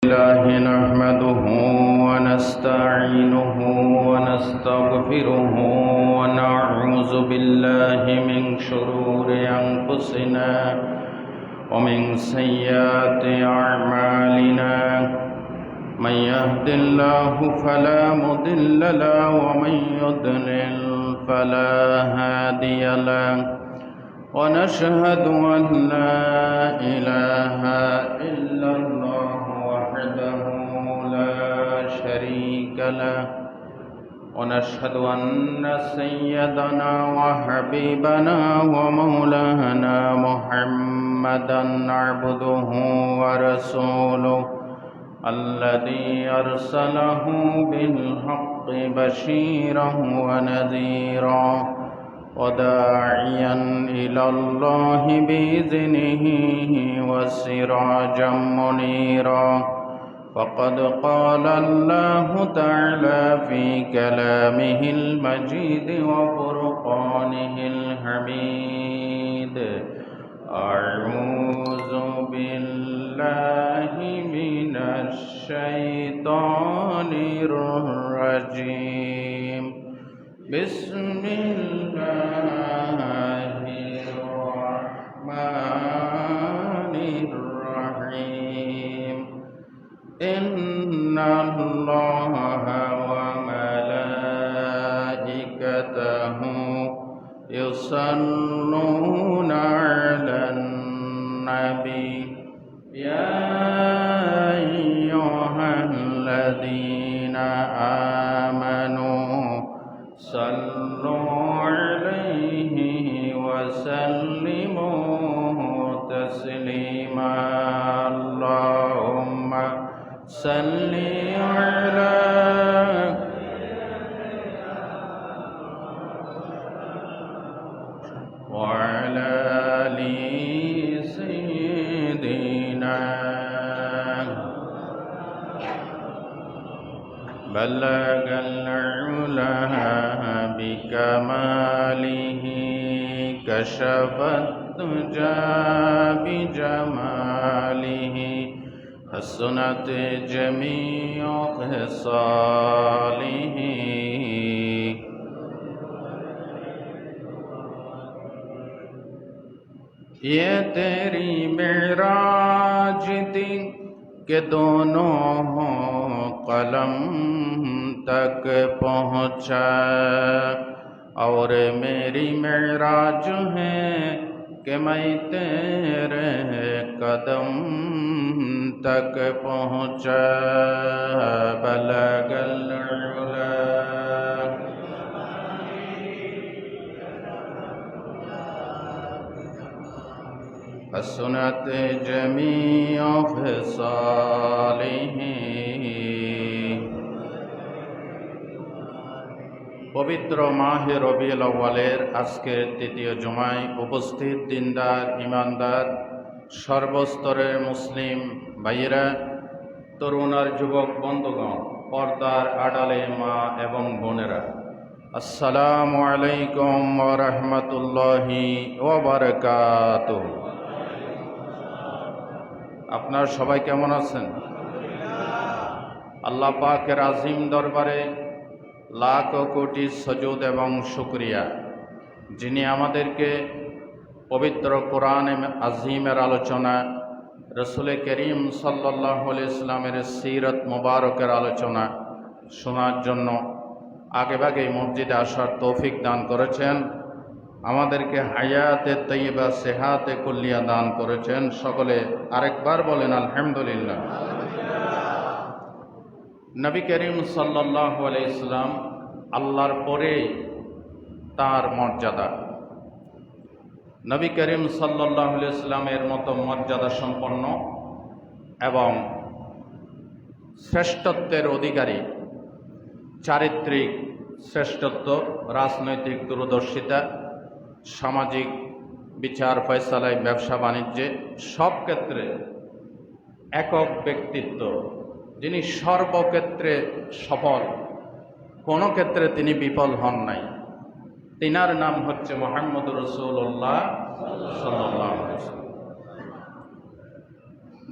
الله نحمده ونستعينه ونستغفره ونعوذ بالله من شرور أنفسنا ومن سيئات أعمالنا من يهد الله فلا مضل له ومن يضلل فلا هادي له ونشهد أن لا إله إلا الله وحده لا شريك له ونشهد أن سيدنا وحبيبنا ومولانا محمدا عبده ورسوله الذي أرسله بالحق بشيرا ونذيرا وداعيا إلى الله بإذنه وسراجا منيرا فقد قال الله تعالى في كلامه المجيد وفرقانه الحميد أعوذ بالله من الشيطان الرجيم بسم الله الرحمن الرحيم إن الله وملائكته يصلون على النبي يا أيها الذين آمنوا صلوا عليه وسلموا تسليما اللهم صل على وعلى آل سيدنا بلغ العلا بكماله كشف الدجى بجماله حسنت جميع خصاله ये तेरी मेराज थी कि दोनों कलम तक पहुँचा और मेरी मेराज है कि मैं तेरे कदम तक पहुँचा बलगल उला हसनत जमीअ ख़िसालिही पवित्र माहे रबिउल अव्वलेर आजकेर तृतीय जुमाय उपस्थित दिनदार ईमानदार सर्वस्तरेर मुस्लिम भाइयेरा तरुण और युवक बंधुगण पर्दार आड़ाले मा एवं बोनेरा अस्सलामु आलैकुम व रहमतुल्लाहि व बाराकातुहू। আপনারা সবাই কেমন আছেন? আল্লাহ পাকের আজিম দরবারে লাখ কোটি সজুদ এবং শুকরিয়া, যিনি আমাদেরকে পবিত্র কোরআন আজিমের আলোচনা, রসুল করিম সাল্লাল্লাহু আলাইহি সাল্লামের সিরত মুবারকের আলোচনা শোনার জন্য আগেভাগেই মসজিদে আসার তৌফিক দান করেছেন, আমাদেরকে হায়াতে তৈয়বা সেহাতে কুল্লিয়া দান করেছেন। সকলে আরেকবার বলেন আলহামদুলিল্লাহ। নবী করিম সাল্লাল্লাহু আলাইহি সাল্লাম আল্লাহর পরে তার মর্যাদা। নবী করিম সাল্লাল্লাহু আলাইহি সাল্লামের মতো মর্যাদা সম্পন্ন এবং শ্রেষ্ঠত্বের অধিকারী, চারিত্রিক শ্রেষ্ঠত্ব, রাজনৈতিক দূরদর্শিতা, সামাজিক বিচার ফয়সালায়, ব্যবসা বাণিজ্যে সব ক্ষেত্রে একক ব্যক্তিত্ব, যিনি সর্বক্ষেত্রে সফল, কোনো ক্ষেত্রে তিনি বিফল হন নাই। তিনার নাম হচ্ছে মুহাম্মদুর রাসূলুল্লাহ সাল্লাল্লাহু আলাইহি ওয়াসাল্লাম।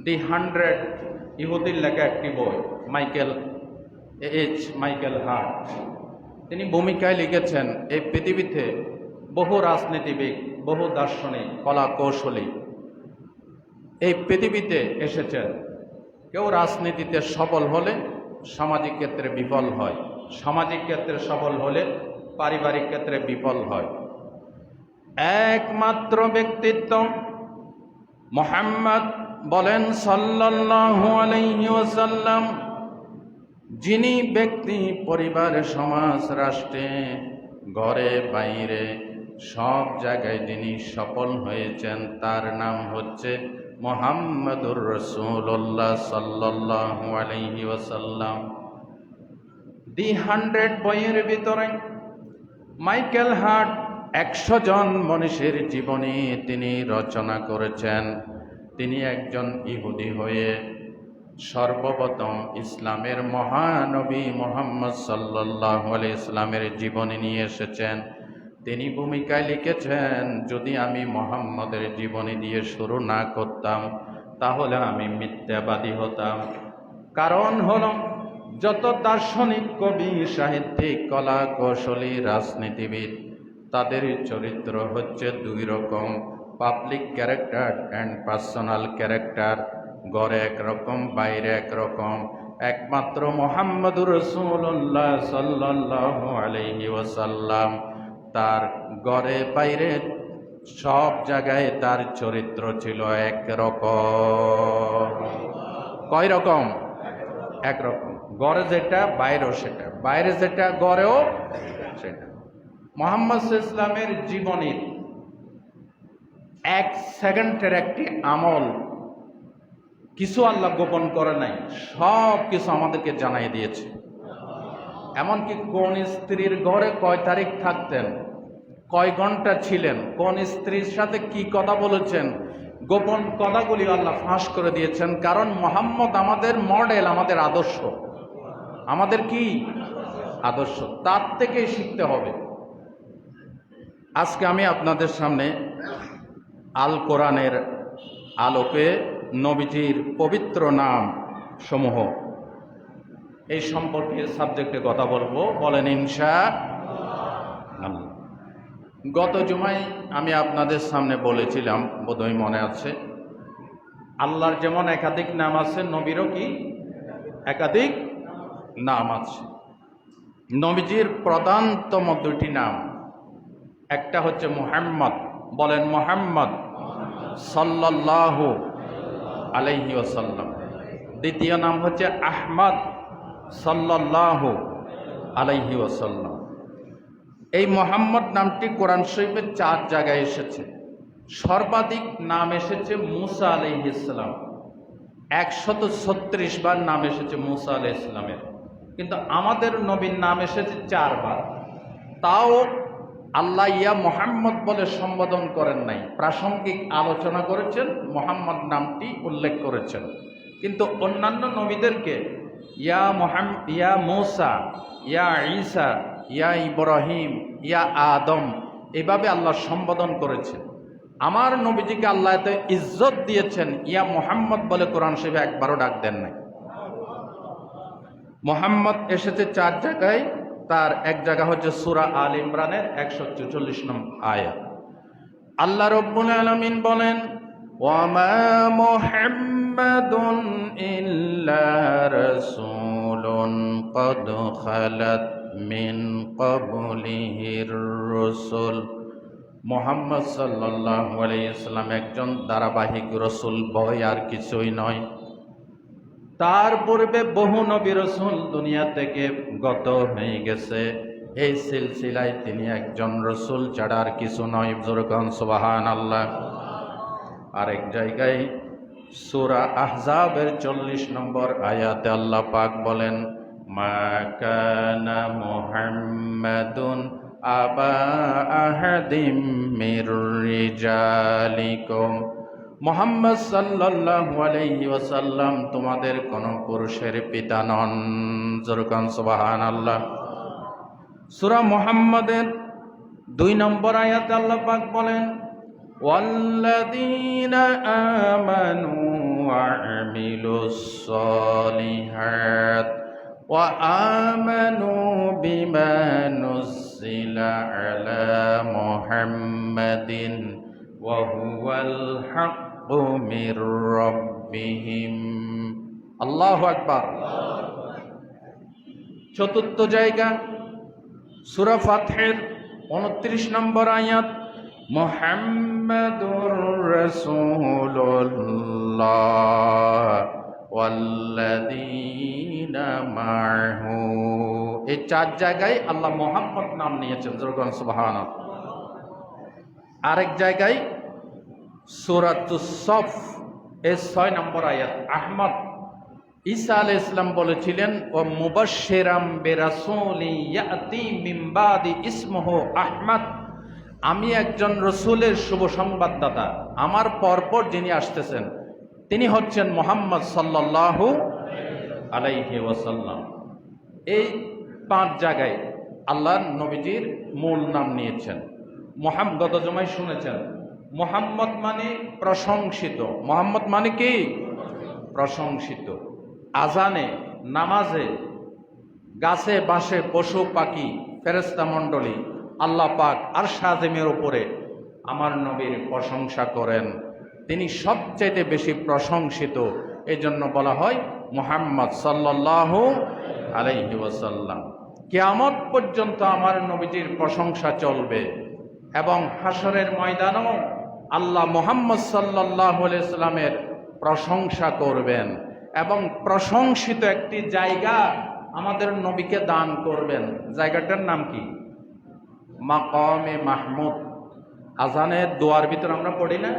The 100 ইহুদির লেখা একটি বই, মাইকেল হার্ট। তিনি ভূমিকায় লিখেছেন, এই পৃথিবীতে বহু রাজনীতিবিদ, বহু দার্শনিক, কলা কৌশলী এই পৃথিবীতে এসেছেন। কেউ রাজনীতিতে সফল হলে সামাজিক ক্ষেত্রে বিফল হয়, সামাজিক ক্ষেত্রে সফল হলে পারিবারিক ক্ষেত্রে বিফল হয়। একমাত্র ব্যক্তিত্ব মুহাম্মদ বলেন সাল্লাল্লাহু আলাইহি ওয়াসাল্লাম, যিনি ব্যক্তি, পরিবার, সমাজ, রাষ্ট্রে, ঘরে বাইরে সব জায়গায় যিনি সফল হয়েছেন, তার নাম হচ্ছে মুহাম্মাদুর রাসূলুল্লাহ সাল্লাল্লাহু আলাইহি ওয়াসাল্লাম। দি 100 বইয়ের ভিতরে মাইকেল হার্ট 100 জন মনীষীর জীবনী তিনি রচনা করেছেন। তিনি একজন ইহুদি হয়ে সর্বপ্রথম ইসলামের মহানবী মুহাম্মদ সাল্লাল্লাহু আলাইহি ইসলামের জীবনী নিয়ে এসেছেন। তিনি ভূমিকায় লিখেছেন, যদি আমি মুহাম্মদের জীবনী দিয়ে শুরু না করতাম তাহলে আমি মিথ্যাবাদী হতাম। কারণ হলো, যত দার্শনিক, কবি, সাহিত্যিক, কলা কৌশলী, রাজনীতিবিদ, তাদের চরিত্র হচ্ছে দুই রকম, public character and personal character. ঘরে একরকম, বাইরে একরকম। একমাত্র মুহাম্মদুর রাসূলুল্লাহ সাল্লাল্লাহু আলাইহি ওয়াসাল্লাম তার ঘরে বাইরে সব জায়গায় তার চরিত্র ছিল একরকম। কয় রকম? একরকম। ঘরে যেটা বাইরেও সেটা, বাইরে যেটা ঘরেও সেটা। মুহাম্মদ ইসলামের জীবনীর 1 সেকেন্ডের একটি আমল কিছু আল্লাহ গোপন করে নাই, সব কিছু আমাদেরকে জানাই দিয়েছে। এমনকি কোন স্ত্রীর ঘরে কয় তারিখ থাকতেন, কয় ঘন্টা ছিলেন, কোন স্ত্রীর সাথে কি কথা বলেছেন, গোপন কথাগুলি আল্লাহ ফাঁস করে দিয়েছেন। কারণ মুহাম্মদ আমাদের মডেল, আমাদের আদর্শ। আমাদের কি আদর্শ? তার থেকেই শিখতে হবে। আজকে আমি আপনাদের সামনে আল কোরআনের আলোকে নবীজির পবিত্র নাম সমূহ এই সম্পর্কে সাবজেক্টে কথা বলবো। বলেন ইনশাআল্লাহ। গত জুমায় আমি আপনাদের সামনে বলেছিলাম, বোধহয় মনে আছে, আল্লাহর যেমন একাধিক নাম আছে, নবীরও কি একাধিক নাম আছে। নবীজির প্রধানতম দুটি নাম, একটা হচ্ছে মুহাম্মদ, বলেন মুহাম্মদ সাল্লাল্লাহু আলাইহি ওয়াসাল্লাম। দ্বিতীয় নাম হচ্ছে আহমদ সাল্লাল্লাহু আলাইহি ওয়াসাল্লাম। এই মুহাম্মদ নামটি কোরআন শরীফের 4 জায়গায় এসেছে। সর্বাধিক নাম এসেছে মুসা আলাইহিস সালাম, 136 বার নাম এসেছে মুসা আলাইহিস সালামের। কিন্তু আমাদের নবীর নাম এসেছে 4 বার। তাও আল্লাহ ইয়া মুহাম্মদ বলে সম্বোধন করেন নাই, প্রাসঙ্গিক আলোচনা করেছেন, মুহাম্মদ নামটি উল্লেখ করেছেন। কিন্তু অন্যান্য নবীদেরকে ইয়া মুসা, ইয়া ঈসা, ইয়া ইব্রাহিম, ইয়া আদম, এভাবে আল্লাহ সম্বোধন করেছেন। আমার নবীজিকে আল্লাহ এত ইজ্জত দিয়েছেন, ইয়া মুহাম্মদ বলে কোরআন শরীফে একবারও ডাক দেন নাই। মুহাম্মদ এসেছে 4 জায়গায়। তার এক জায়গা হচ্ছে সূরা আল ইমরানের 144 নম্বর আয়াত। আল্লাহ রাব্বুল আলামিন বলেন, ওয়া মা মুহাম্মাদুন ইল্লা রাসূলুন ক্বাদ খালাত মিন ক্বাবলিহির রাসূল। মুহাম্মদ সাল্লাল্লাহু আলাইহি ওয়াসাল্লাম একজন ধারাবাহিক রাসূল, বই আর কিছুই নয়। তার পূর্বে বহু নবী রাসূল দুনিয়া থেকে গত হয়ে গেছে। এই সিলসিলায় তিনি একজন রাসূল ছাড়া আর কিছু নয়। জোরকান সুবহানাল্লাহ। আরেক জায়গায় সূরা আহজাবের 40 নম্বর আয়াতে আল্লাহ পাক বলেন, মা কানা মুহাম্মাদুন আবা আহাদিম মির রিজালিকুম। মুহাম্মদ সাল্লাল্লাহু আলাইহি ওয়াসাল্লাম তোমাদের কোন পুরুষের পিতা নন। জোরকান সুবহানাল্লাহ। সূরা মুহাম্মাদের 2 নম্বর আয়াতে আল্লাহ পাক বলেন, ওয়াল্লাযীনা আমানু وعملوا الصالحات وآمنوا بما نزل على محمد وهو الحق من ربهم আল্লাহু আকবার। চতুর্থ জায়গা সূরা ফাতহের 29 নম্বর আয়াত, মুহাম্মাদুর রাসূলুল্লাহ ওয়াল্লাযীনা মা'হু। এই চার জায়গায় আল্লাহ মুহাম্মদ নাম নিয়েছেন, সুবহানাল্লাহ। আরেক জায়গায় সূরাতুস সফ এর 6 নম্বর আয়াত, আহমদ ঈসা আলাইহিস সালাম বলেছিলেন, ও মুবাশশিরাম বিরাসূলি ইয়াতি মিন বাদি ইসমুহু আহমদ, আমি একজন রসুলের শুভ সংবাদদাতা, আমার পরপর যিনি আসতেছেন তিনি হচ্ছেন মুহাম্মদ সাল্লাল্লাহু আলাইহি ওয়াসাল্লাম। এই 5 জায়গায় আল্লাহ নবীজির মূল নাম নিয়েছেন। গত জমায় শুনেছেন, মুহাম্মদ মানে প্রশংসিত। মুহাম্মদ মানে কি? প্রশংসিত। আজানে, নামাজে, গাছে বাসে, পশু পাখি, ফেরেশতা মণ্ডলী, আল্লাহ পাক আরশ আযিমের উপরে আমার নবীর প্রশংসা করেন। তিনি সবচাইতে বেশি প্রশংসিত, এই জন্য বলা হয় মুহাম্মদ সাল্লাল্লাহু আলাইহি ওয়াসাল্লাম। কিয়ামত পর্যন্ত আমার নবীজির প্রশংসা চলবে এবং হাসরের ময়দানেও আল্লাহ মুহাম্মদ সাল্লাল্লাহু আলাইহি ওয়াসাল্লামের প্রশংসা করবেন এবং প্রশংসিত একটি জায়গা আমাদের নবীকে দান করবেন। জায়গাটার নাম কি? মাকামে মাহমুদ। আজানের দোয়ার ভিতর আমরা পড়ি না,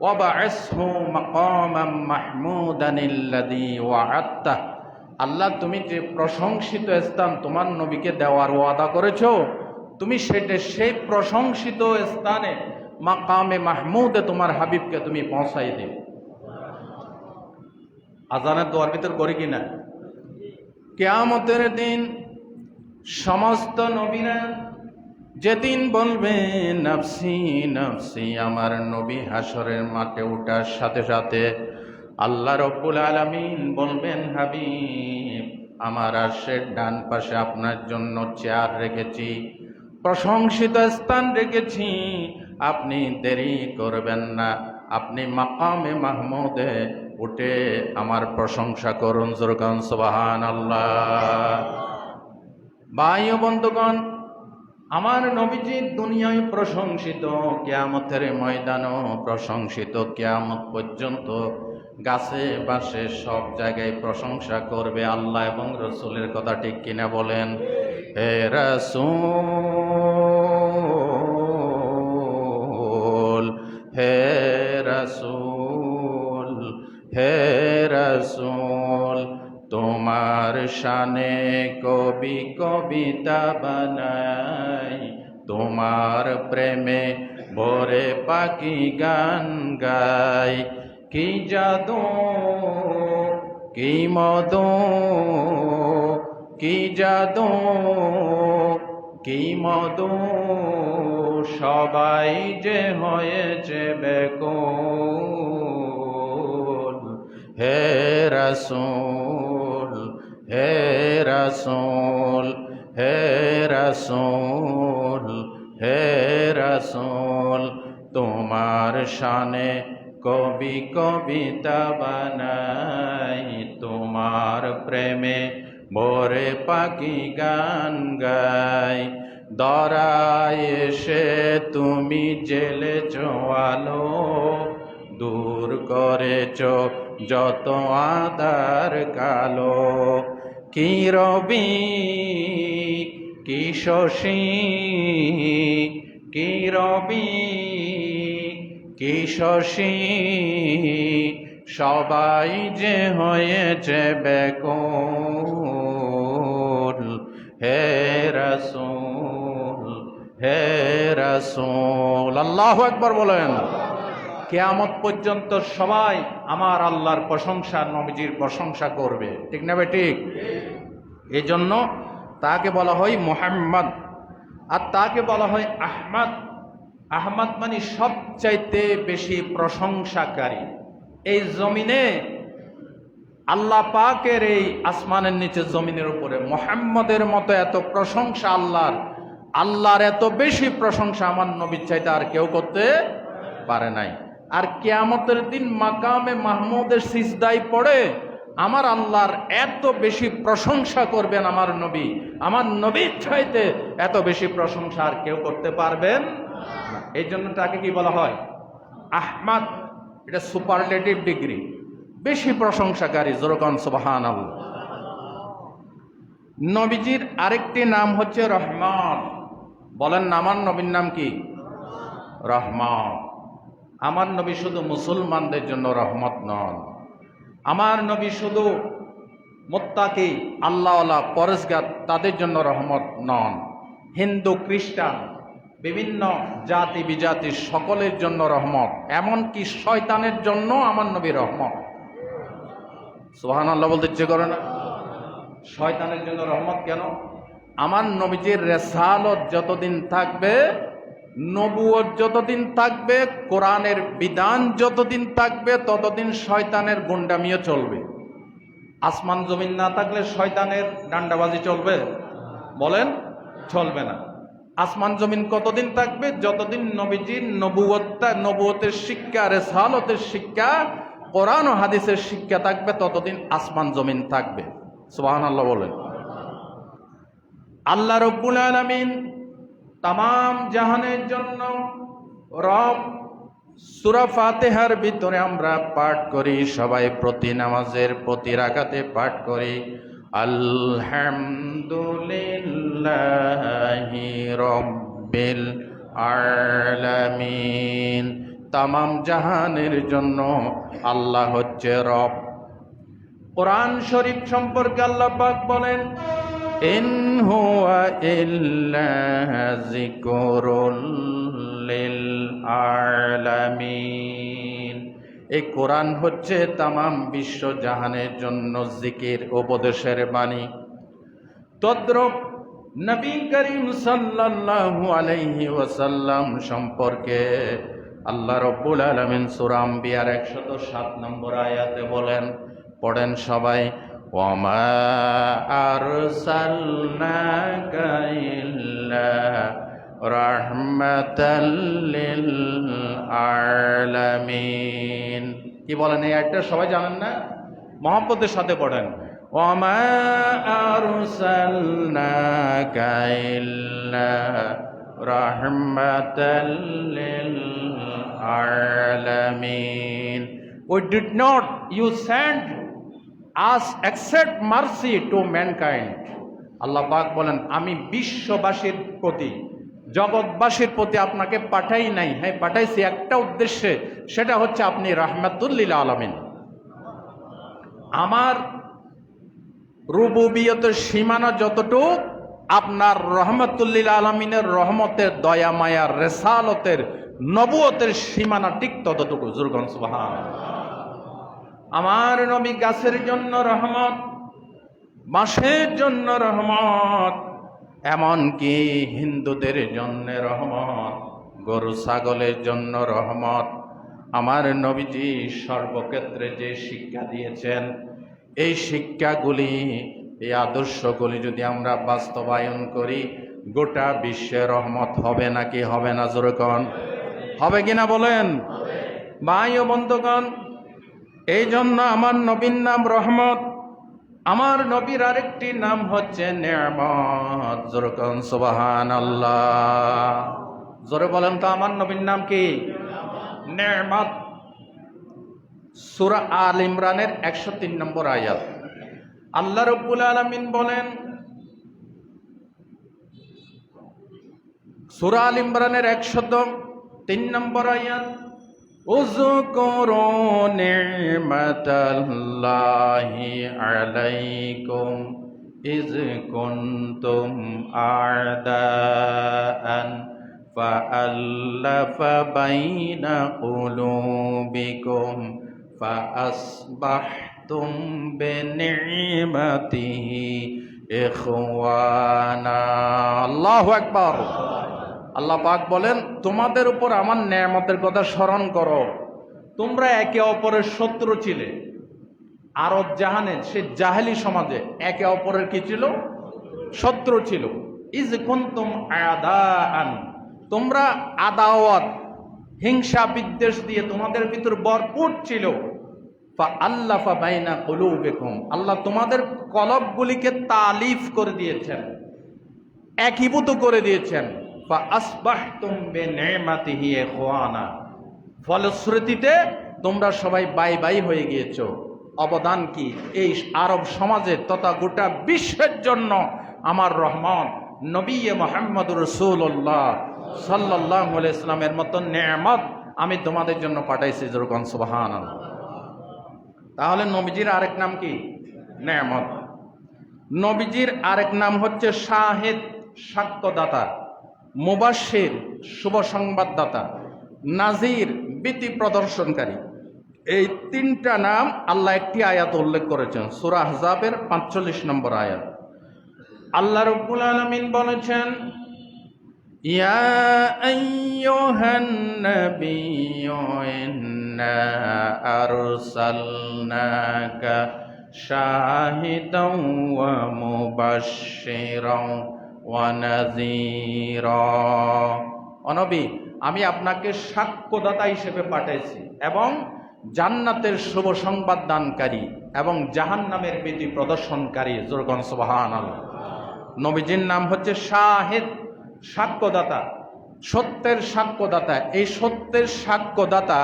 ওয়াবা'আসহু মাকামান মাহমুদানিল্লাযী ওয়া'আদতা। আল্লাহ, তুমি যে প্রশংসিত স্থান তোমার নবীকে দেওয়ার ওয়াদা করেছো, তুমি সেই প্রশংসিত স্থানে মাকামে মাহমুদে তোমার হাবিবকে তুমি পৌঁছাই দিও। আজানের দোয়ার ভিতর করি কিনা? কিয়ামতের দিন সমস্ত নবীরা যেদিন বলবে নফসি নফসি, আমার নবী হাসরের মাঠে ওঠার সাথে সাথে আল্লাহ রব্বুল আলামিন বলবেন, হাবিব, আমার আরশের ডান পাশে আপনার জন্য চেয়ার রেখেছি, প্রশংসিত স্থান রেখেছি, আপনি দেরি করবেন না, আপনি মাকামে মাহমুদে উঠে আমার প্রশংসা করুন। জোরকান সুবহানাল্লাহ। ভাই ও বন্ধুগণ, আমার নবীজি দুনিয়ায় প্রশংসিত, কিয়ামতের ময়দানও প্রশংসিত। কিয়ামত পর্যন্ত গাছে বাসে সব জায়গায় প্রশংসা করবে আল্লাহ এবং রসুলের কথা, ঠিক কিনা বলেন? হে রাসূল, হে রাসূল, হে রাসূল, তোমার শানে কবি কবিতা বানাই, তোমার প্রেমে ভরে পাখি গান গাই, কি জাদু কি মধু, কি জাদু কি মধু, সবাই যে হয়েছে বেকুল। হে রাসূল, হে রাসূল, হে রাসূল, হে রাসূল, তোমার শানে কবি কবিতা বানাই, তোমার প্রেমে ভরে পাখি গান গাই। দরায় এসে তুমি জেলেছ আলো, দূর করেছ যত আঁধার কালো। কি রবি কি শশী, কি রবি কি শশী, সবাই যে হয়েছে বেকুল। হে রাসূল, হে রাসূল। আল্লাহু আকবার বলেন। কিয়ামত পর্যন্ত সবাই আমার আল্লাহর প্রশংসা, নবীজির প্রশংসা করবে, ঠিক না ভাই? ঠিক। এই জন্য তাকে বলা হয় মুহাম্মদ, আর তাকে বলা হয় আহমদ। আহমদ মানে সবচাইতে বেশি প্রশংসাকারী। এই জমিনে আল্লাহ পাকের, এই আসমানের নিচে জমিনের উপরে মুহাম্মদের মতো এত প্রশংসা আল্লাহর এত বেশি প্রশংসা আমার নবীর চাইতে আর কেউ করতে পারে নাই। আর কিয়ামতের দিন মাকামে মাহমুদের সিজদায় পড়ে আমার আল্লাহর এত বেশি প্রশংসা করবেন আমার নবীর চাইতে এত বেশি প্রশংসা আর কেউ করতে পারবেন না। এই জন্য তাকে কি বলা হয়? আহমাদ। এটা সুপারলেটিভ ডিগ্রি, বেশি প্রশংসাকারী। জোরকান সুবহানাল্লাহ। নবীজির আরেকটি নাম হচ্ছে রহমান। বলেন না, আমার নবীর নাম কি? রহমান। আমার নবী শুধু মুসলমানদের জন্য রহমত নন, আমার নবী শুধু মুত্তাকি আল্লাহওয়ালা পরেজগার তাদের জন্য রহমত নন, হিন্দু খ্রিস্টান বিভিন্ন জাতি বিজাতি সকলের জন্য রহমত, এমনকি শয়তানের জন্য আমার নবী রহমত। সুবহানাল্লাহ বলতে ইচ্ছে করে না? শয়তানের জন্য রহমত কেন? আমার নবীজির রেসালত যতদিন থাকবে, নবুয়ত যতদিন থাকবে, কোরআনের বিধান যতদিন থাকবে, ততদিন শয়তানের গুন্ডামিও চলবে। আসমান জমিন না থাকলে শয়তানের ডান্ডাবাজি চলবে? বলেন, চলবে না। আসমান জমিন কতদিন থাকবে? যতদিন নবীজির নবুয়তের শিক্ষা, রেসালতের শিক্ষা, কোরআন ও হাদিসের শিক্ষা থাকবে, ততদিন আসমান জমিন থাকবে। সুবহানাল্লাহ বলেন। আল্লাহ রব্বুল আলামিন তামাম জাহানের জন্য রব। সূরা ফাতিহার ভিতরে আমরা পাঠ করি, সবাই প্রতি নামাজের প্রতি রাকাতে পাঠ করি, আলহামদুলিল্লাহি রাব্বিল আলামিন। তামাম জাহানের জন্য আল্লাহ হচ্ছে রব। কোরআন শরীফ সম্পর্কে আল্লাহ পাক বলেন, ইন হুয়া ইল্লা যিকরুল লিল আলামিন। এই কোরআন হচ্ছে তামাম বিশ্ব জাহানের জন্য জিকির, উপদেশের বাণী। তদ্রূপ নবী করিম সাল্লাল্লাহু আলাইহি ওয়াসাল্লাম সম্পর্কে আল্লাহ রাব্বুল আলামিন সূরা আম্বিয়ার 107 নম্বর আয়াতে বলেন, পড়েন সবাই, ওয়ামা আরসালনাকা ইল্লা রাহমাতাল লিল আলামিন। কি বলেন এই আয়াতটা? সবাই জানেন না? মহব্বতের সাথে পড়েন, ওয়ামা আরসালনাকা ইল্লা রাহমাতাল লিল আলামিন। We did not you send us except mercy to mankind. আল্লাহ পাক বলেন, আমি বিশ্ববাসীর প্রতি, জগৎবাসীর প্রতি আপনাকে পাঠাই নাই। হ্যাঁ, পাঠাইছি একটা উদ্দেশ্যে, সেটা হচ্ছে আপনি রাহমাতুল লিল আলামিন। আমার রুবুবিয়তের সীমানা যতটুক, আপনার রহমাতুল লিল আলামিনের রহমতের, দয়া মায়ার, রেসালতের, নবুয়তের সীমানা ঠিক ততটুকু। জুরগন সুবহানাল্লাহ। আমার নবী গাছের জন্য রহমত, মাসের জন্য রহমত, এমনকি হিন্দুদের জন্য রহমত, গরু ছাগলের জন্য রহমত। আমার নবীজি সর্বক্ষেত্রে যে শিক্ষা দিয়েছেন, এই শিক্ষাগুলি, এই আদর্শগুলি যদি আমরা বাস্তবায়ন করি, গোটা বিশ্বে রহমত হবে নাকি হবে না? জোরে কোন হবে কিনা বলেন? ভাই ও বন্ধুগণ, এই জন্য আমার নবীর নাম রহমত। আমার নবীর আরেকটি নাম হচ্ছে নেয়ামত। জোরে কোন সুবহানাল্লাহ। জোরে বলেন তো, আমার নবীর নাম কি? নেয়ামত। সূরা আল ইমরানের 103 নম্বর আয়াত আল্লাহ রাব্বুল আলামিন বলেন, সূরা আল ইমরানের 103 নম্বর আয়াত, উযকুরু নি'মাতাল্লাহি আলাইকুম ইয কুনতুম আ'দাআন ফাআল্লাফা বাইনা কুলুবিকুম ফাআসবাহতুম বিনি'মাতিহি ইখওয়ানা। আল্লাহু আকবার। আল্লাহ পাক বলেন, তোমাদের উপর আমার নেয়ামতের কথা স্মরণ করো, তোমরা একে অপরের শত্রু ছিলে। আরব জাহানে, সে জাহেলি সমাজে একে অপরের কি ছিল? শত্রু ছিল। ইজ কুনতুম আদাআন, তোমরা আদাওয়াত, হিংসা বিদ্বেষ দিয়ে তোমাদের ভিতর ভরপুর ছিল। ফাআল্লাফা বাইনা কুলুবিকুম, আল্লাহ তোমাদের কলবগুলিকে তালিফ করে দিয়েছেন, একীভূত করে দিয়েছেন। ফাআসবাহতুম বিনিমাতিহি ইখওয়ানা, ফলশ্রুতিতে তোমরা সবাই বাই বাই হয়ে গিয়েছো। অবদান কি? এই আরব সমাজে তথা গোটা বিশ্বের জন্য আমার রহমত নবী মুহাম্মদুর রাসূলুল্লাহ সাল্লাল্লাহু আলাইহি ওয়াসাল্লামের মতো নেয়ামত আমি তোমাদের জন্য পাঠাইছি। যেরকম সুবহানাল্লাহ। তাহলে নবীজির আরেক নাম কি? নেয়ামত। নবীজির আরেক নাম হচ্ছে শাহিদ, সাক্ষ্যদাতা, মুবাশশির, শুভ সংবাদদাতা, নাজির, ভীতি প্রদর্শনকারী। এই তিনটা নাম আল্লাহ একটি আয়াত উল্লেখ করেছেন, সূরা আহজাবের ৪৫ নম্বর আয়াত। আল্লাহ রাব্বুল আলামিন বলেছেন, ইয়া আইয়ুহান নাবিয়্যু ইন্না আরসালনাকা শাহিদাও ওয়া মুবাশশিরাও ওয়া নাযীরা। ও নবী, আমি আপনাকে সাক্ষ্যদাতা হিসেবে পাঠাইছি এবং জান্নাতের শুভ সংবাদ দানকারী এবং জাহান্নামের ভীতি প্রদর্শনকারী। যেরকম সুবহানাল্লাহ। নবীজির নাম হচ্ছে শাহিদ, সাক্ষ্যদাতা, সত্যের সাক্ষ্যদাতা। এই সত্যের সাক্ষ্যদাতা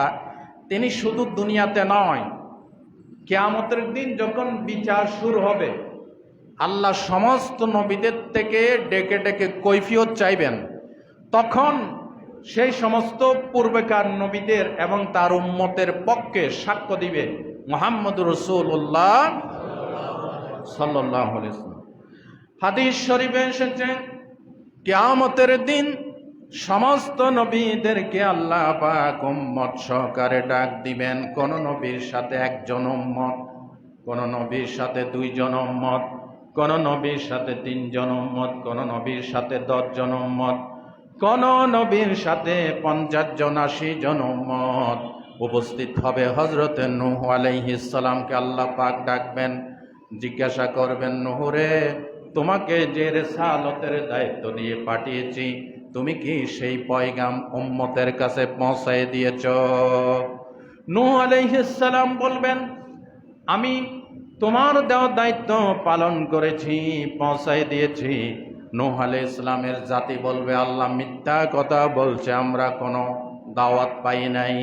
তিনি শুধু দুনিয়াতে নয়, কিয়ামতের দিন যখন বিচার শুরু হবে, আল্লাহ সমস্ত নবীদের থেকে ডেকে ডেকে কৈফিয়ত চাইবেন, তখন সেই সমস্ত পূর্বেকার নবীদের এবং তার উম্মতের পক্ষে সাক্ষ্য দিবে মুহাম্মদুর রাসূলুল্লাহ সাল্লাল্লাহু আলাইহি ওয়াসাল্লাম। হাদিস শরীফে এসেছে, কিয়ামতের দিন সমস্ত নবীদেরকে আল্লাহ পাক উম্মত সহকারে ডাক দিবেন। কোন নবীর সাথে একজন উম্মত, কোন নবীর সাথে দুইজন উম্মত, কোন নবীর সাথে তিনজন উম্মত, কোন নবীর সাথে 10 জন উম্মত, কোন নবীর সাথে 50 জন 80 জন উম্মত উপস্থিত হবে। হযরতে নূহ আলাইহিস সালামকে আল্লাহ পাক ডাকবেন, জিজ্ঞাসা করবেন, নূহ রে, তোমাকে যে রিসালতের দায়িত্ব দিয়ে পাঠিয়েছি, তুমি কি সেই পয়গাম উম্মতের কাছে পৌঁছায় দিয়েছ? নূহ আলাইহিস সালাম বলবেন, আমি তোমার দেওয়া দায়িত্ব পালন করেছি, পৌঁছায় দিয়েছি। নূহ আলাইহিস সালামের জাতি বলবে, আল্লাহ মিথ্যা কথা বলছে, আমরা কোনো দাওয়াত পাই নাই।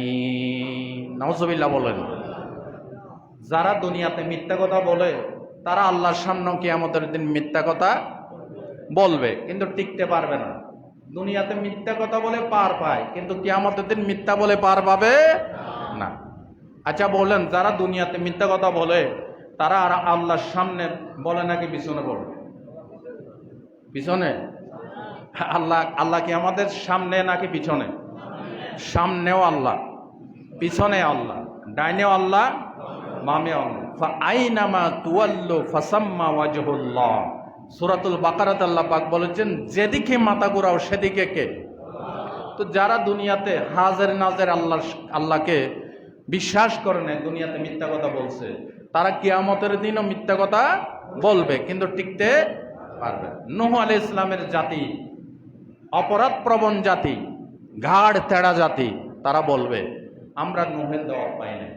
নাউজুবিল্লাহ বলেন। যারা দুনিয়াতে মিথ্যা কথা বলে তারা আল্লাহর সামনে কিয়ামতের দিন মিথ্যা কথা বলবে, কিন্তু টিকতে পারবে না। দুনিয়াতে মিথ্যা কথা বলে পার পায়, কিন্তু কিয়ামতের দিন মিথ্যা বলে পার পাবে না। আচ্ছা বলেন, যারা দুনিয়াতে মিথ্যা কথা বলে তারা আর আল্লাহর সামনে বলে নাকি পিছনে বলে? পিছনে। আল্লাহ কি আমাদের সামনে নাকি পিছনে? সামনেও আল্লাহ, পিছনে আল্লাহ, ডাইনেও আল্লাহ, বামে আল্লাহ। ফাআইনামা তুওয়াল্লু ফাসাম্মা ওয়াজহুল্লাহ। সূরাতুল বাকারাতে আল্লাহ পাক বলেছেন, যেদিকে মাথা ঘুরাও সেদিকে কে? তো যারা দুনিয়াতে হাজির নাজির আল্লাহকে বিশ্বাস করে না, দুনিয়াতে মিথ্যা কথা বলছে, তারা কিয়ামতের দিনও মিথ্যা কথা বলবে, কিন্তু টিকতে পারবে। নূহ আলাইহিস সালামের জাতি অপরাধ প্রবণ জাতি, ঘাড় তেড়া জাতি, তারা বলবে আমরা নূহের দেওয়া পাই না।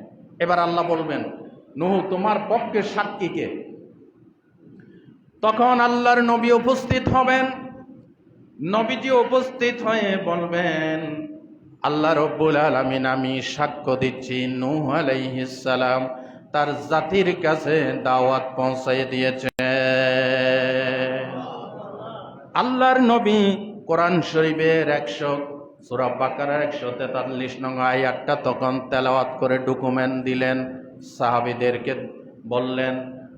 এবার আল্লাহ বলবেন, নূহ তোমার পক্ষে সাক্ষী কে? তখন আল্লাহর নবী উপস্থিত হবেন। নবীজি উপস্থিত হয়ে বলবেন, আল্লাহ রব্বুল আলামিন আমি সাক্ষ্য দিচ্ছি, নূহ আলাইহিস সালাম তার জাতির কাছে দাওয়াত পৌঁছায় দিয়েছে। আল্লাহর নবী কোরআন শরীফের 100 সূরা বাকারার 143 নং আয়াতটা তখন তেলাওয়াত করে ডকুমেন্ট দিলেন, সাহাবীদেরকে বললেন,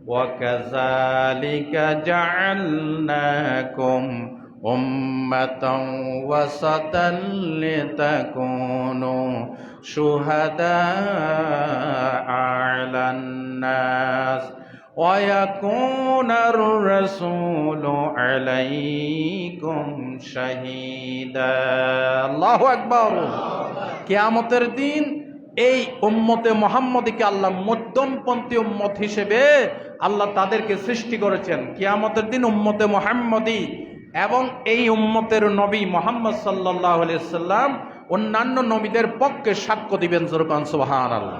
ওয়াকাযালিকা জাআলনাকুম উম্মাতাও ওয়াসাতাল লিতাকুনু শুহাদা আলান নাস ওয়া ইয়াকুনার রাসূলু আলাইকুম শাহীদা। আল্লাহু আকবার। কিয়ামতের দিন এই উম্মতে মুহাম্মদীকে আল্লাহ মধ্যমপন্থী উম্মত হিসেবে আল্লাহ তাদেরকে সৃষ্টি করেছেন। কিয়ামতের দিন উম্মতে মুহাম্মদী এবং এই উম্মতের নবী মুহাম্মদ সাল্লাল্লাহু আলাইহি সাল্লাম অন্যান্য নবীদের পক্ষে সাক্ষ্য দিবেন। জোরকান সুবহানাল্লাহ।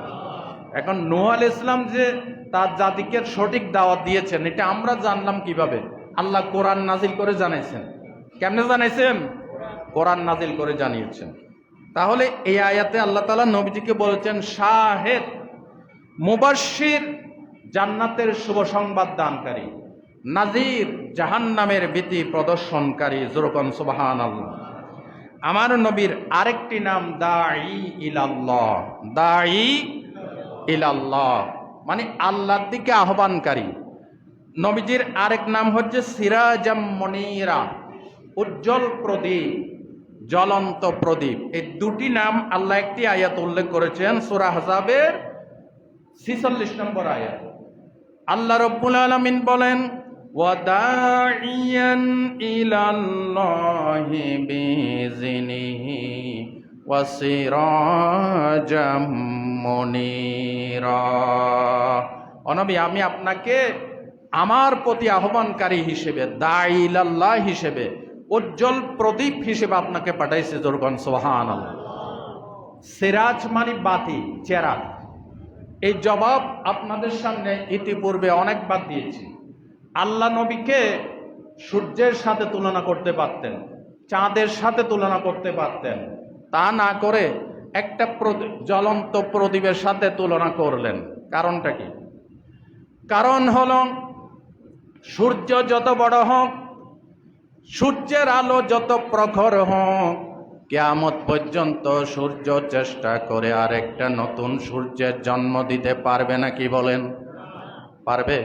এখন নূহ আলাইহিস সালাম যে তার জাতিকে সঠিক দাওয়াত দিয়েছেন, এটা আমরা জানলাম কিভাবে? আল্লাহ কোরআন নাজিল করে জানাইছেন। কেমনে জানাইছেন? কোরআন নাজিল করে জানিয়েছেন। তাহলে এই আয়াতে আল্লাহ তাআলা নবীজিকে বলেছেন শাহেদ, মুবাশশির, জান্নাতের শুভ সংবাদ দানকারী, নাজির, জাহান্নামের ভীতি প্রদর্শনকারী। জোরকান সুবহানাল্লাহ। আমার নবীর আরেকটি নাম দাঈ ইলাল্লাহ। দাঈ ইলাল্লাহ মানে আল্লাহর দিকে আহ্বানকারী। নবীজির আরেক নাম হচ্ছে সিরাজাম মুনীরা, উজ্জ্বল প্রদীপ, জ্বলন্ত প্রদীপ। এই দুটি নাম আল্লাহ একটি আয়াত উল্লেখ করেছেন, সূরা আহজাবের 46 নম্বর আয়াত। আল্লাহ রাব্বুল আলামিন বলেন, ওয়াদাইয়ান ইলাল্লাহি বিইজনিহি ওয়াসিরাজাম মুনীরা। ও নবী, আমি আপনাকে আমার প্রতি আহ্বানকারী হিসেবে, দাঈ ইলাল্লাহ হিসেবে, উজ্জ্বল প্রদীপ হিসেবে আপনাকে পাঠাইছে। জোরকান সুবহানাল্লাহ। সিরাজ মানে বাতি, চেরাগ। এই জবাব আপনাদের সামনে ইতিপূর্বে অনেকবার দিয়েছি। আল্লাহ নবীকে সূর্যের সাথে তুলনা করতে পারতেন, চাঁদের সাথে তুলনা করতে পারতেন, তা না করে একটা জ্বলন্ত প্রদীপের সাথে তুলনা করলেন। কারণটা কি? কারণ হলো সূর্য যত বড় হোক, সূর্যের আলো যত প্রখর হোক, কিয়ামত পর্যন্ত সূর্য চেষ্টা করে আরেকটা নতুন সূর্যের জন্ম দিতে পারবে না। কি বলেন? পারবে?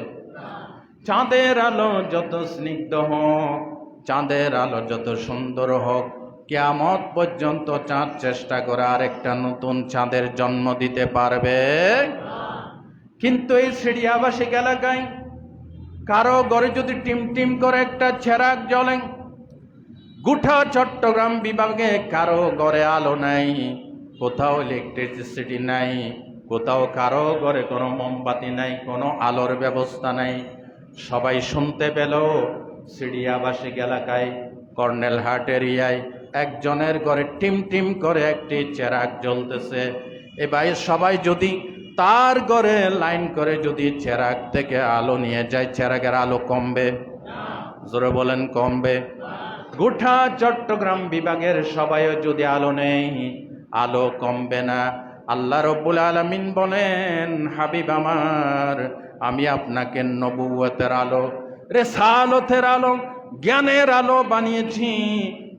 চাঁদের আলো যত স্নিগ্ধ হোক, চাঁদের আলো যত সুন্দর হোক, কিয়ামত পর্যন্ত চাঁদ চেষ্টা করে আরেকটা নতুন চাঁদের জন্ম দিতে পারবে। কিন্তু এই সিঁড়ি আবাসিক এলাকায় কারো ঘরে যদি টিম টিম করে একটা চেরাগ জ্বলে, গোটা চট্টগ্রাম বিভাগে কারো ঘরে আলো নাই, কোথাও ইলেকট্রিসিটি নাই, কোথাও কারো ঘরে কোনো মোমবাতি নাই, কোনো আলোর ব্যবস্থা নাই। সবাই শুনতে পেল সিঁড়ি আবাসিক এলাকায়, কর্নেল হাট এরিয়ায় একজনের ঘরে টিম টিম করে একটি চেরাগ জ্বলতেছে। এবার সবাই যদি তার ঘরে লাইন করে যদি চেরাগ থেকে আলো নিয়ে যায়, চেরাগের আলো কমবে? জোরে বলেন, কমবে? গোটা চট্টগ্রাম বিভাগের সবাইও যদি আলো নেই, আলো কমবে না। আল্লাহ রাব্বুল আলামিন বলেন, হাবিব আমার, আমি আপনাকে নবুয়তের আলো, রিসালতের আলো, জ্ঞানের আলো বানিয়েছি।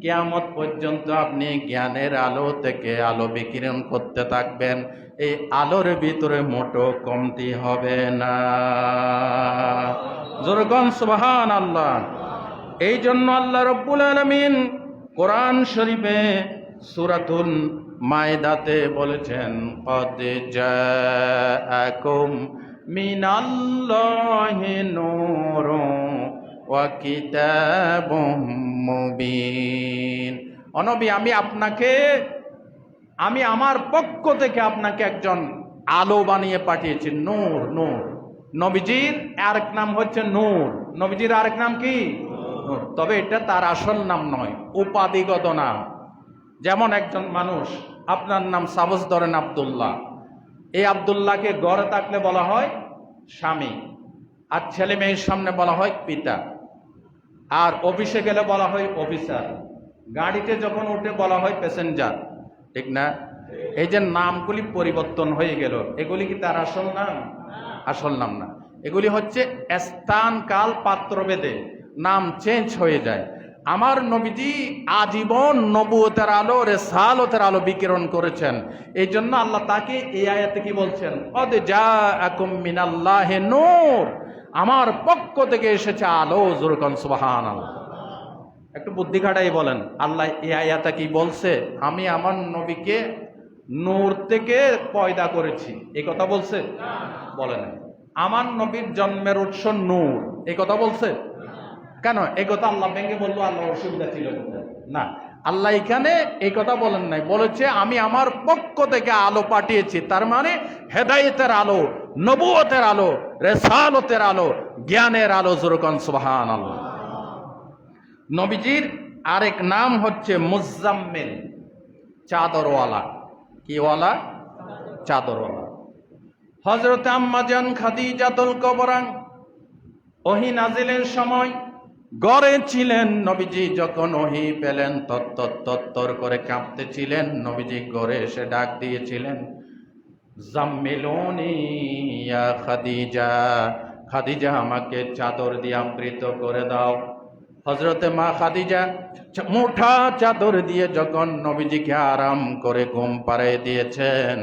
কিয়ামত পর্যন্ত আপনি জ্ঞানের আলো থেকে আলো বিকিরণ করতে থাকবেন। এই আলোর ভিতরে মোটো কমতি হবে না। জোরগণ সুবহানাল্লাহ। এই জন্য আল্লাহ রাব্বুল আলামিন কোরআন শরীফে সূরাতুল মায়দাতে বলেছেন, ক্বাদ জাআকুম মিনাল্লাহি নূরুন ওয়া কিতাবুম মুবিন। ও নবী, আমি আমার পক্ষ থেকে আপনাকে একজন আলো বানিয়ে পাঠিয়েছি। নূর, নূর। নবীজির আরেক নাম হচ্ছে নূর। নবীজির আরেক নাম কি? নূর। তবে এটা তার আসল নাম নয়, উপাধিগত নাম। যেমন একজন মানুষ, আপনার নাম সাপোজ ধরেন আব্দুল্লাহ। এই আব্দুল্লাহকে ঘরে থাকলে বলা হয় স্বামী, আর ছেলে মেয়ের সামনে বলা হয় পিতা, আর অফিসে গেলে বলা হয় অফিসার, গাড়িতে যখন উঠে বলা হয় প্যাসেঞ্জার। ঠিক না? এই যে নামগুলি পরিবর্তন হয়ে গেল, এগুলি কি তার আসল নাম? আসল নাম না। এগুলি হচ্ছে স্থান কাল পাত্রভেদে নাম চেঞ্জ হয়ে যায়। আমার নবীজি আজীবন নবুয়তের আলো, রিসালতের আলো বিকিরণ করেছেন। এই জন্য আল্লাহ তাকে এই আয়াতে কি বলছেন? ক্বাদ জাআকুম মিনাল্লাহি নূর, আমার পক্ষ থেকে এসেছে আলো। জোরকান সুবহানাল্লাহ। একটু বুদ্ধি খাটাই বলেন, আল্লাহ এই আয়াতে কি বলছে? আমি আমার নবীকে নূর থেকে পয়দা করেছি, এই কথা বলছে? বলে না। আমার নবীর জন্মের উৎস নূর, এই কথা বলছে? কেন এই কথা আল্লাহ ভেঙে বললো? আল্লাহ অসুবিধা ছিল না। আল্লাহ এখানে এই কথা বলেন নাই, বলেছে আমি আমার পক্ষ থেকে আলো পাঠিয়েছি। তার মানে হেদায়েতের আলো, নবুয়তের আলো, রেসালতের আলো, জ্ঞানের আলো। যেরকম সুবহানাল্লাহ। নবীজির আরেক নাম হচ্ছে মুজাম্মিল, চাদরওয়ালা। কি ওয়ালা? চাদরওয়ালা। হযরত আম্মা জান খাদিজাতুল কুবরা ওহী নাজিলের সময় ঘরে ছিলেন। নবীজি যখন ওহী পেলেন তত্তর করে কাঁপতেছিলেন। নবীজি ঘরে এসে ডাক দিয়েছিলেন, জাম্মিলুনি ইয়া খাদিজা, খাদিজা আমাকে চাদর দিয়ে আবৃত করে দাও। হযরতে মা খাদিজা মোটা চাদর দিয়ে যখন নবীজিকে আরাম করে ঘুম পাড়িয়ে দিয়েছেন,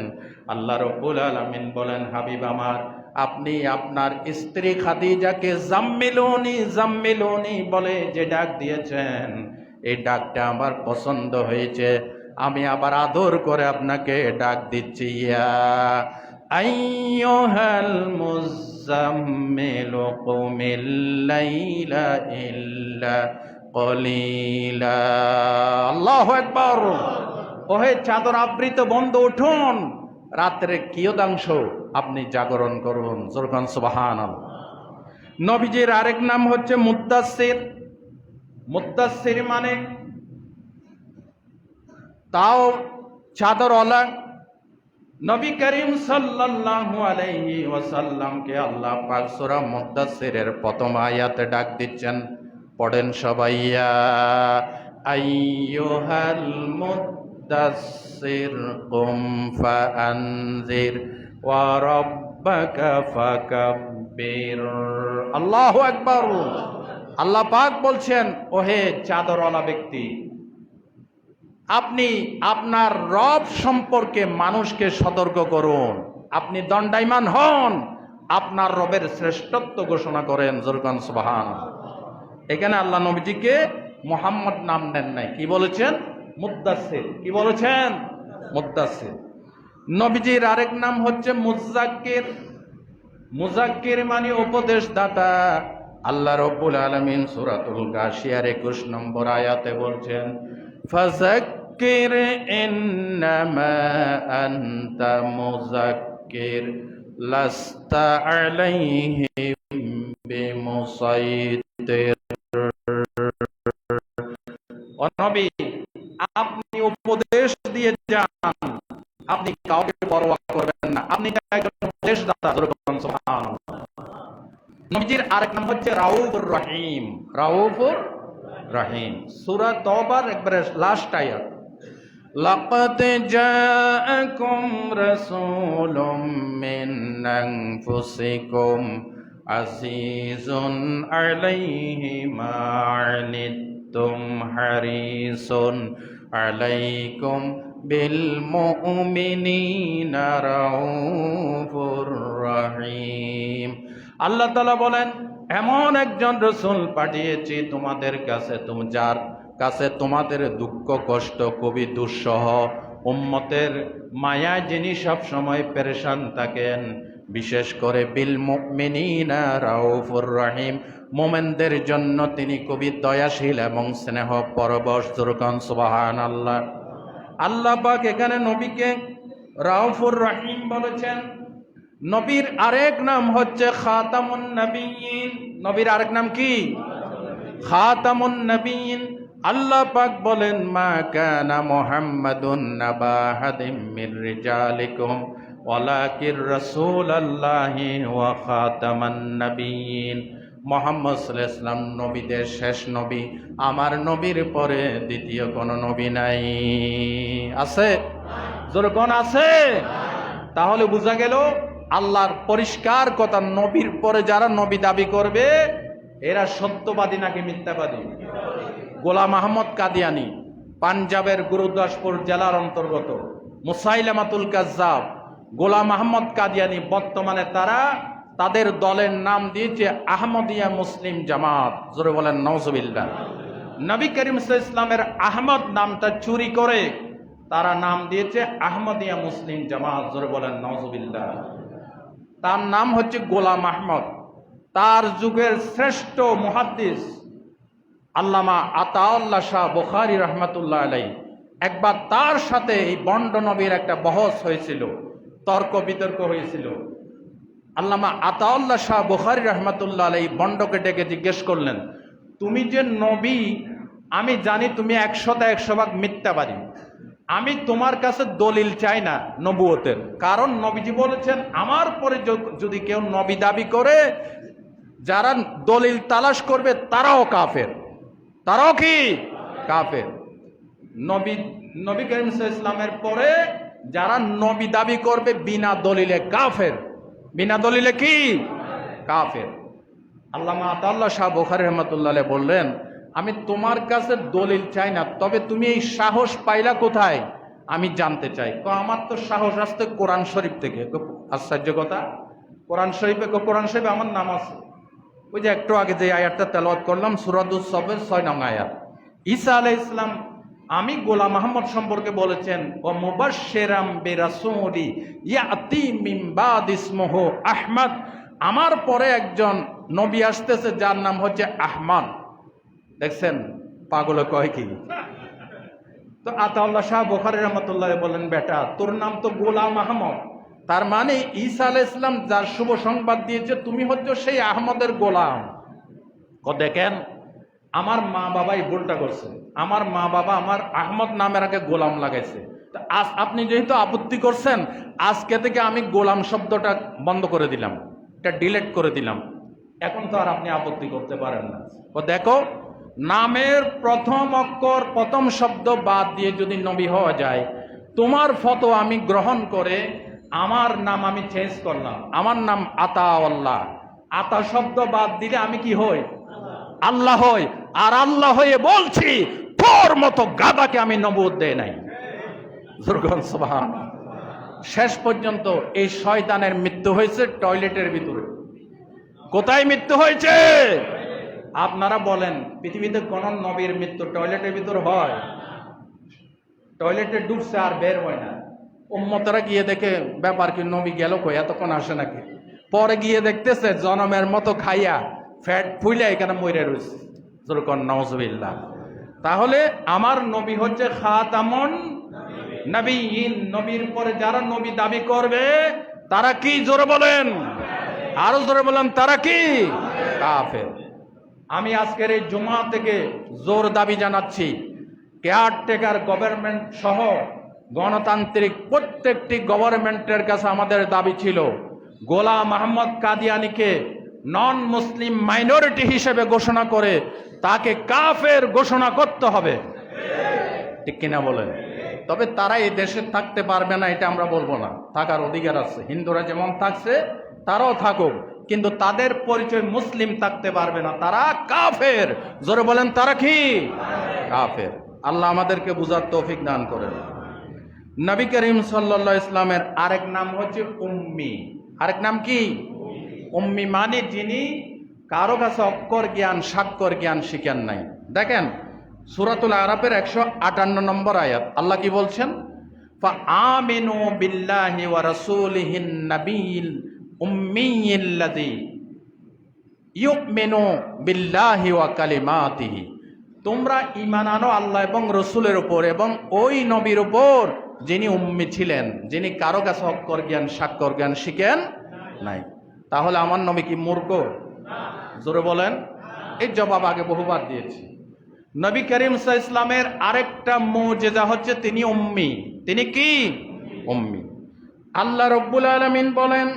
আল্লাহ রাব্বুল আলামিন বলেন, হাবিব আমার, আপনি আপনার স্ত্রী খাদিজাকে জাম্মিলুনি জাম্মিলুনি বলে যে ডাক দিয়েছেন, এই ডাকটা আমার পছন্দ হয়েছে। আমি আবার আদর করে আপনাকে ডাক দিচ্ছি, ইয়া আইয়ুহাল মুজাম্মিলু কুমিল লাইলা ইল্লা কলিলা। আল্লাহু আকবার। ওহে চাদর আবৃত বন্ধু, উঠুন, রাত্রে কিয়দাংশ আপনি জাগরণ করুন। যেরকম সুবহানাল্লাহ। নবীজির আরেক নাম হচ্ছে মুদ্দাসসির। মুদ্দাসসির মানে তাও চাদরওয়ালা। নবী করিম সাল্লাল্লাহু আলাইহি ওয়াসাল্লামকে আল্লাহ পাক সূরা মুদ্দাসসিরের প্রথম আয়াতে ডাক দিচ্ছেন, পড়েন সবাই, ইয়া আইয়ুহাল মুদ্দাসসির কুম ফাআনজির ওয়া রাব্বাকা ফাকাব্বির। আল্লাহু আকবার। আল্লাহ পাক বলছেন, ওহে চাদরওয়ালা ব্যক্তি, আপনি আপনার রব সম্পর্কে মানুষকে সতর্ক করুন। আপনি দণ্ডায়মান হন, আপনার রবের শ্রেষ্ঠত্ব ঘোষণা করেন। যেরকম সুবহানাল্লাহ। এখানে আল্লাহ নবীজিকে মুহাম্মদ নাম দেন নাই, কি বলেছেন? মুদ্দাসসির। কি বলেছেন? মুদ্দাসসির। নবীজির আরেক নাম হচ্ছে মুযাক্কির। মুযাক্কির মানে উপদেশদাতা। আল্লাহ রাব্বুল আলামিন সূরাতুল গাশিয়ার 21 নম্বর আয়াতে বলছেন, ফাযাক্কির ইন্নামা আনতা মুযাক্কির লাস্তা আলাইহিম বিমুসাইতির। ও নবী, আপনি উপদেশ দিয়ে যান, আপনি কাউকে পরোয়া করবেন না, আপনি একজন উপদেশদাতা। সুবহানাল্লাহ। নবীজির আরেক নাম হচ্ছে রাউফুর রহিম। রাউফুর রহিম। সূরা তওবার একবারে লাস্ট আয়াত, লাকাদ জাআকুম রাসূলুম মিন আনফুসিকুম আজিজুন আলাইহি মা আনিতুম হারিসুন আলাইকুম বিল মুমিনিনা রাউফুর রহিম। আল্লাহ তাআলা বলেন, এমন একজন রাসূল পাঠিয়েছি তোমাদের কাছে, যার কাছে তোমাদের দুঃখ কষ্ট খুবই দুঃসহ, উম্মতের মায়ায় যিনি সব সময় পেরেশান থাকেন, বিশেষ করে বিল মুমিনিনা রাউফুর রহিম, মুমিনদের জন্য তিনি খুবই দয়াশীল এবং স্নেহ পরবশ। যেরকম সুবহানাল্লাহ। আল্লাহ পাক এখানে নবীকে রাউফুর রহিম বলেছেন। নবীর আরেক নাম হচ্ছে খাতামুন নবিয়্যিন। নবীর আরেক নাম কি? খাতামুন নবিয়্যিন। আল্লাহ পাক বলেন, মা কানা মুহাম্মাদুন নাবা আহাদিম মির রিজালিকুম ওয়ালাকির রাসূলুল্লাহি ওয়া খাতামান নবিয়্যিন। মুহাম্মদ সাল্লাল্লাহু আলাইহি ওয়াসাল্লাম নবীদের শেষ নবী। আমার নবীর পরে দ্বিতীয় কোন নবী নাই। আছে? জোরে কোন আছে? তাহলে বোঝা গেল আল্লাহর পরিষ্কার কথা, নবীর পরে যারা নবী দাবি করবে এরা সত্যবাদী নাকি মিথ্যাবাদী? গোলাম আহমদ কাদিয়ানি, পাঞ্জাবের গুরুদাসপুর জেলার অন্তর্গত, মুসাইলামাতুল কাজ্জাব, গোলাম আহমদ কাদিয়ানি, বর্তমানে তারা তাদের দলের নাম দিয়েছে আহমদিয়া মুসলিম জামাত। জোরে বলেন নাউজুবিল্লাহ। নবী করিম সাল্লাল্লাহু আলাইহি ওয়াসাল্লামের আহমদ নামটা চুরি করে তারা নাম দিয়েছে আহমদিয়া মুসলিম জামাত। জোরে বলেন নাউজুবিল্লাহ। তার নাম হচ্ছে গোলাম আহমদ। তার যুগের শ্রেষ্ঠ মুহাদ্দিস আল্লামা আতাউল্লাহ শাহ বুখারী রহমাতুল্লাহ আলাইহি একবার তার সাথে এই বন্ড নবীর একটা বহস হয়েছিল, তর্ক বিতর্ক হয়েছিল। আল্লামা আতাউল্লাহ শাহ বুখারী রহমাতুল্লাহ আলাইহি বন্ডকে ডেকে জিজ্ঞেস করলেন, তুমি যে নবী, আমি জানি তুমি 100% মিথ্যাবাদী। আমি তোমার কাছে দলিল চাই না নবুয়তের, কারণ নবীজি বলেছেন আমার পরে যদি কেউ নবী দাবি করে, যারা দলিল তালাশ করবে তারাও কাফের। তারাও কি কাফের? নবী করিম সাল্লাল্লাহু আলাইহি ওয়াসাল্লামের পরে যারা নবী দাবি করবে বিনা দলিলে কাফের। বিনা দলিলে কি কাফের? আল্লামা আতাউল্লাহ শাহ বুখারী রহমাতুল্লাহ আলাইহি বললেন, আমি তোমার কাছে দলিল চাই না, তবে তুমি এই সাহস পাইলা কোথায় আমি জানতে চাই। আমার তো সাহস আসতে কোরআন শরীফ থেকে। আশ্চর্য কথা, কোরআন শরীফে আমার নাম আছে। ওই যে একটু আগে যে আয়াতটা তেলাওয়াত করলাম, সূরাতুস সফের 6 নং আয়াত। ঈসা আলাইহিস সালাম আমি গোলাম মুহাম্মদ সম্পর্কে বলেছেন, ও মুবাশশিরাম বিরাসূলি ইয়াতি মিন বাদ ইসমুহু আহমদ, আমার পরে একজন নবী আসতেছে যার নাম হচ্ছে আহমদ। দেখছেন পাগলে কয় কি? তো আতাউল্লাহ শাহ বুখারী রহমাতুল্লাহ বলেন, বেটা তোর নাম তো গোলাম আহমদ, তার মানে ঈসা আলাইহিস সালাম যার শুভ সংবাদ দিয়েছে তুমি হচ্ছে সেই আহমদের গোলাম। দেখেন আমার মা বাবাই ভুলটা করছে। আমার মা বাবা আমার আহমদ নামের আগে গোলাম লাগাইছে। তা আজ আপনি যেহেতু আপত্তি করছেন, আজকে থেকে আমি গোলাম শব্দটা বন্ধ করে দিলাম, এটা ডিলিট করে দিলাম। এখন তো আর আপনি আপত্তি করতে পারেন না। দেখো, নামের প্রথম অক্ষর প্রথম শব্দ বাদ দিয়ে যদি নবী হওয়া যায়, তোমার ফতোয়া আমি গ্রহণ করে আমার নাম আমি চেঞ্জ করলাম, আমার নাম আতাউল্লাহ। আতা শব্দ বাদ দিলে আমি কি হই? আল্লাহ হই। আর আল্লাহ হয়ে বলছি, তোর মতো গাদাকে আমি নবুয়ত দেই নাই। সুবহানাল্লাহ। শেষ পর্যন্ত এই শয়তানের মৃত্যু হয়েছে টয়লেটের ভিতরে। কোথায় মৃত্যু হয়েছে? আপনারা বলেন, পৃথিবীতে কোন নবীর মৃত্যু টয়লেটের ভিতর হয়? টয়লেটে ঢুকছে আর বের হয় না। উম্মতরা গিয়ে দেখে, ব্যাপার কি, নবী গেল কই, এতক্ষণ আসে নাকি? পরে গিয়ে দেখতেছে জনমের মতো খাইয়া ফ্যাট ফুইলা এখানে মরে রয়েছে। নাউজুবিল্লাহ। তাহলে আমার নবী হচ্ছে খাতামুন নবিয়্যিন। নবীর পরে যারা নবী দাবি করবে তারা কি? জোরে বলেন, আরো জোরে বলেন, তারা কি? কাফের। আমি আজকের এই জুমা থেকে জোর দাবি জানাচ্ছি, কেয়ারটেকার গভর্নমেন্ট সহ গণতান্ত্রিক প্রত্যেকটি গভর্নমেন্টের কাছে আমাদের দাবি ছিল, গোলাম আহমদ কাদিয়ানীকে নন মুসলিম মাইনরিটি হিসেবে ঘোষণা করে তাকে কাফের ঘোষণা করতে হবে। ঠিক কিনা বলেন? তবে তারা এই দেশে থাকতে পারবে না এটা আমরা বলবো না, থাকার অধিকার আছে। হিন্দুরা যেমন থাকছে তারাও থাকুক, কিন্তু তাদের পরিচয় মুসলিম থাকতে পারবে না, তারা কাফের। জোরে বলেন, তারা কি? কাফের। আল্লাহ আমাদেরকে বুঝার তৌফিক দান করেন। নবী করিম সাল্লাল্লাহু আলাইহি ওয়াসাল্লামের আরেক নাম হচ্ছে উম্মি। আরেক নাম কি? উম্মি মানে যিনি কারো কাছে অক্ষর জ্ঞান স্বাক্ষর জ্ঞান শিখেন নাই। দেখেন সূরাতুল আরাফের 158 নম্বর আয়াত, আল্লাহ কি বলছেন? ফাআমিনু বিল্লাহি ওয়া রাসূলিহিন নাবিয়্যিল উম্মিয়্যিল্লাযী ইউমিনু বিল্লাহি ওয়া কালিমাতিহি। তোমরা ঈমান আনো আল্লাহ এবং রসুলের উপর, এবং ওই নবীর উপর যিনি উম্মি ছিলেন, যিনি কারো কাছে অক্ষর জ্ঞান স্বাক্ষর জ্ঞান শিখেন নাই। তাহলে আমার নবী কি মূর্খ? জোরে বলেন। এই জবাব আগে বহুবার দিয়েছি। নবী করিম সাল্লাল্লাহু আলাইহি ওয়াসাল্লামের আরেকটা মুজিজা হচ্ছে তিনি উম্মি। তিনি কি? উম্মি। আল্লাহ রাব্বুল আলামিন বলেন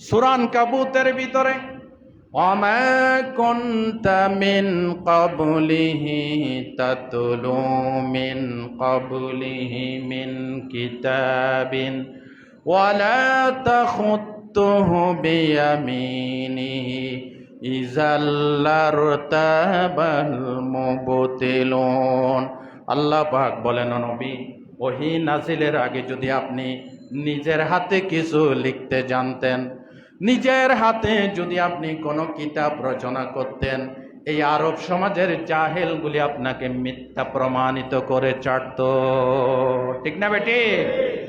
সূরা আনকাবুতের ভিতরে, ওয়ামা কুনতা মিন ক্বাবলিহি তাতলু মিন ক্বাবলিহি মিন কিতাবিন ওয়ালা তাখুত্তুহু বিয়ামিনিহি ইযাল্লারতাবাল মুবতিলুন। আল্লাহ পাক বলেন, নবী ওহী নাজিলের আগে যদি আপনি নিজের হাতে কিছু লিখতে জানতেন, নিজের হাতে যদি আপনি কোনো কিতাব রচনা করতেন, এই আরব সমাজের জাহেলগুলি আপনাকে মিথ্যা প্রমাণিত করে ছাড়তো, ঠিক না বেটি?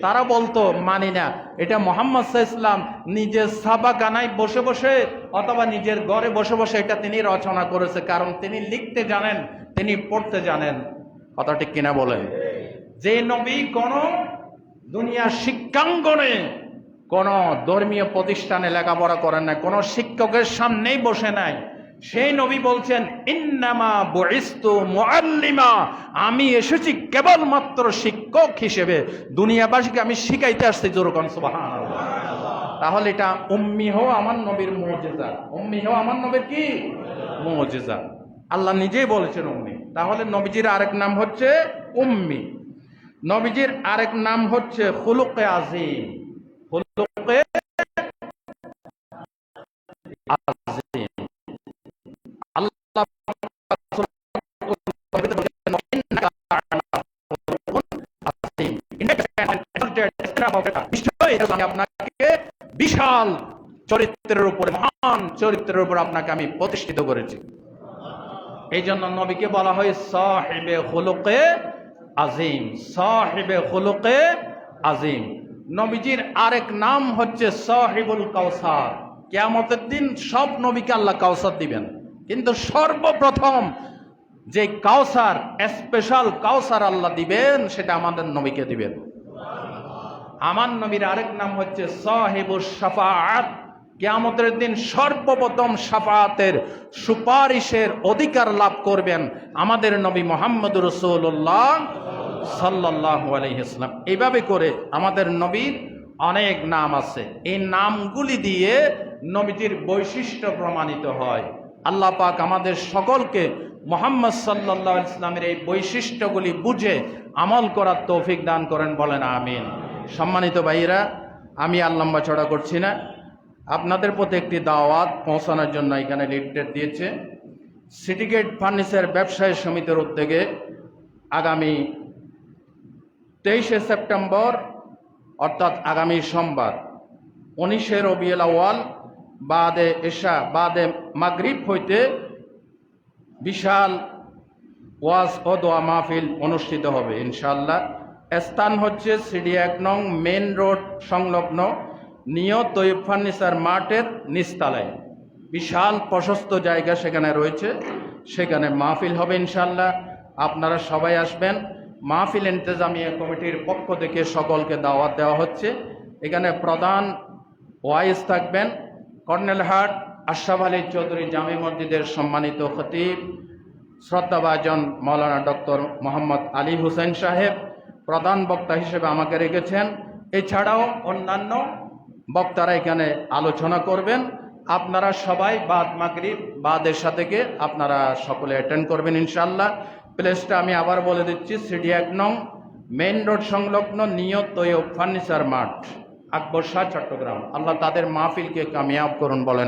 তারা বলতো মানি না, এটা মুহাম্মদ সাল্লাল্লাহু আলাইহি ওয়াসাল্লাম নিজের ছাপাখানায় বসে বসে অথবা নিজের ঘরে বসে বসে এটা তিনি রচনা করেছে, কারণ তিনি লিখতে জানেন, তিনি পড়তে জানেন। কথা ঠিক কিনা বলেন? যে নবী কোন দুনিয়ার শিক্ষাঙ্গনে কোন ধর্মীয় প্রতিষ্ঠানে লেখাপড়া করেন না, কোন শিক্ষকের সামনেই বসে নাই, সেই নবী বলছেন ইন্নামা বুইস্তু মুআল্লিমা, আমি এসেছি কেবলমাত্র শিক্ষক হিসেবে, দুনিয়াবাসীকে আমি শিখাইতে আসছি। জোরে কোন সুবহানাল্লাহ। তাহলে এটা উম্মি হওয়া আমার নবীর মুজিজা, উম্মি হওয়া আমার নবীর কি মুজিজা। আল্লাহ নিজেই বলেছেন উম্মি। তাহলে নবীজির আরেক নাম হচ্ছে উম্মি। নবীজির আরেক নাম হচ্ছে খুলুকে আজিম। খুলুকে আজিম। আল্লাহ আপনাকে বিশাল চরিত্রের উপরে, মহান চরিত্রের উপর আপনাকে আমি প্রতিষ্ঠিত করেছি। এই জন্য নবীকে বলা হয় সাহিবে খুলুকে আজিম, সাহিবে খুলুকে আজিম। নবীজির আরেক নাম হচ্ছে সাহিবুল কাউসার। কিয়ামতের দিন সব নবীকে আল্লাহ কাউসার দিবেন, কিন্তু সর্বপ্রথম যে কাউসার, স্পেশাল কাউসার আল্লাহ দিবেন, সেটা আমাদের নবীকে দিবেন। আমার নবীর আরেক নাম হচ্ছে সাহিবুস শাফাআত। কিয়ামতের দিন সর্বপ্রথম শাফাআতের সুপারিশের অধিকার লাভ করবেন আমাদের নবী মুহাম্মদুর রাসূলুল্লাহ সাল্লাল্লাহু আলাইহি ওয়াসাল্লাম। এইভাবে করে আমাদের নবীর অনেক নাম আছে। এই নামগুলি দিয়ে নবীজির বৈশিষ্ট্য প্রমাণিত হয়। আল্লাহ পাক আমাদের সকলকে মুহাম্মদ সাল্লাল্লাহু আলাইহি ওয়াসাল্লামের এই বৈশিষ্ট্যগুলি বুঝে আমল করার তৌফিক দান করেন, বলেন আমিন। সম্মানিত ভাইরা, আমি আর লম্বা চড়া করছি না, আপনাদের প্রতি একটি দাওয়াত পৌঁছানোর জন্য এখানে লিফলেট দিয়েছে সিটিগেট ফার্নিচার ব্যবসায়ী সমিতির উদ্যোগে আগামী 23শে সেপ্টেম্বর অর্থাৎ আগামী সোমবার 19শে রবিউল আউয়াল বাদে এশা বাদে মাগরিব হইতে বিশাল ওয়াজ ও দোয়া মাহফিল অনুষ্ঠিত হবে ইনশাআল্লাহ। স্থান হচ্ছে সিডি 1 নং মেন রোড সংলগ্ন নিয়ত তৈয়ব ফার্নিচার মার্টের নিচতলায়। বিশাল প্রশস্ত জায়গা সেখানে রয়েছে, সেখানে মাহফিল হবে ইনশাআল্লাহ। আপনারা সবাই আসবেন। মাহফিল ইন্তেজামিয়া কমিটির পক্ষ থেকে সকলকে দাওয়াত দেওয়া হচ্ছে। এখানে প্রধান ওয়াইজ থাকবেন কর্নেলহাট আশরাফ আলী চৌধুরী জামি মসজিদের সম্মানিত খতিব শ্রদ্ধাভাজন মাওলানা ডক্টর মোহাম্মদ আলী হুসেন সাহেব প্রধান বক্তা হিসেবে আমাকে রেখেছেন। এছাড়াও অন্যান্য বক্তারা এখানে আলোচনা করবেন। আপনারা সবাই বাদ মাগরিব বাদ এশা থেকে আপনারা সকলে অ্যাটেন্ড করবেন ইনশাআল্লাহ। প্লেসটা আমি আবার বলে দিচ্ছি, সিডি 1 নং মেইন রোড সংলগ্ন নিয়ত তৈয়ব ফার্নিচার মার্ট, আকবর শাহ, চট্টগ্রাম। আল্লাহ তাদের মাহফিলকে কামিয়াব করুন, বলেন।